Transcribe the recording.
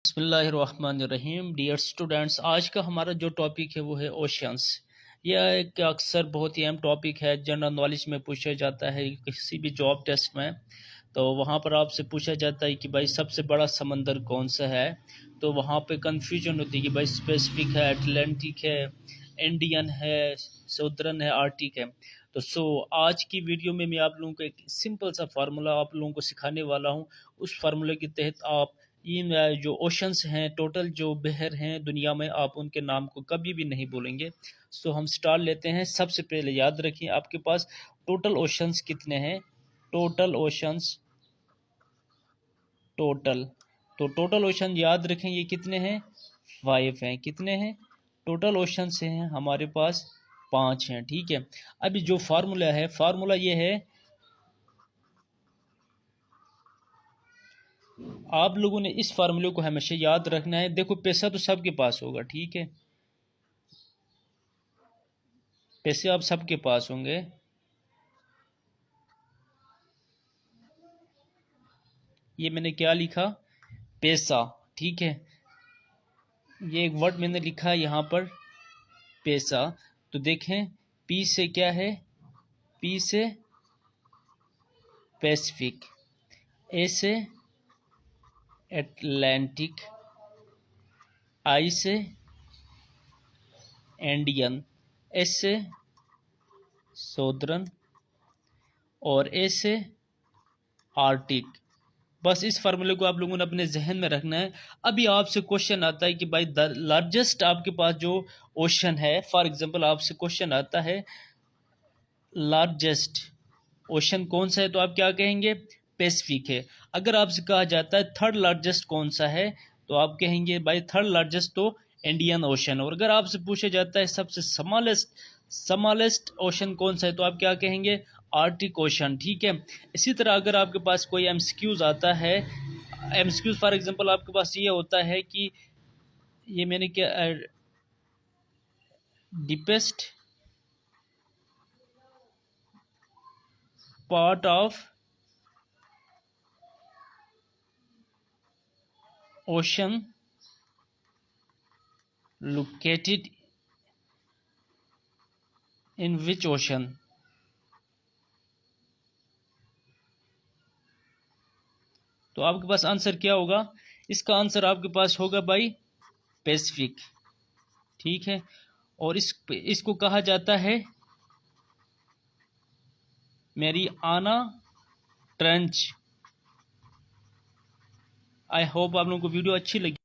बिस्मिल्लाहिर्रहमानिर्रहीम। Dear students, आज का हमारा जो टॉपिक है वो है ओशंस। यह एक अक्सर बहुत ही अहम टॉपिक है, जनरल नॉलेज में पूछा जाता है किसी भी जॉब टेस्ट में। तो वहाँ पर आपसे पूछा जाता है कि भाई सबसे बड़ा समंदर कौन सा है। तो वहाँ पे कंफ्यूजन होती है कि भाई स्पेसिफिक है, अटलांटिक है, इंडियन है, सौदर्न है, आर्टिक है। तो आज की वीडियो में मैं आप लोगों को एक सिंपल सा फार्मूला आप लोगों को सिखाने वाला हूँ। उस फार्मूले के तहत आप इन जो ओशंस हैं, टोटल जो बहर हैं दुनिया में, आप उनके नाम को कभी भी नहीं भूलेंगे। सो हम स्टार्ट लेते हैं। सबसे पहले याद रखिए आपके पास टोटल ओशंस कितने हैं। टोटल ओशंस, टोटल, तो टोटल ओशन याद रखें ये कितने हैं, 5 हैं। कितने हैं टोटल ओशंस हैं हमारे पास, 5 हैं। ठीक है, अभी जो फार्मूला है, फार्मूला ये है, आप लोगों ने इस फार्मूले को हमेशा याद रखना है। देखो पैसा तो सबके पास होगा, ठीक है, पैसे आप सबके पास होंगे। ये मैंने क्या लिखा, पैसा, ठीक है। ये एक वर्ड मैंने लिखा यहाँ पर, पैसा। तो देखें, पी से क्या है, पी से पैसिफिक, ए से एटलांटिक, आई से इंडियन, एस से सौदर्न और ए से आर्टिक। बस इस फार्मूले को आप लोगों ने अपने जहन में रखना है। अभी आपसे क्वेश्चन आता है कि भाई द लार्जेस्ट आपके पास जो ओशन है, फॉर एग्जांपल आपसे क्वेश्चन आता है लार्जेस्ट ओशन कौन सा है, तो आप क्या कहेंगे, पैसिफिक है। अगर आपसे कहा जाता है थर्ड लार्जेस्ट कौन सा है, तो आप कहेंगे भाई थर्ड लार्जेस्ट तो इंडियन ओशन। और अगर आपसे पूछा जाता है सबसे स्मॉलेस्ट ओशन कौन सा है, तो आप क्या कहेंगे, आर्टिक ओशन। ठीक है। इसी तरह अगर आपके पास कोई एमसीक्यूज आता है, एमसीक्यूज फॉर एग्जांपल आपके पास ये होता है कि ये मैंने क्या, deepest part of ocean located in which ocean. तो आपके पास आंसर क्या होगा, इसका आंसर आपके पास होगा भाई पैसिफिक। ठीक है। और इसको कहा जाता है मेरी आना ट्रेंच। आई होप आप लोगों को वीडियो अच्छी लगी।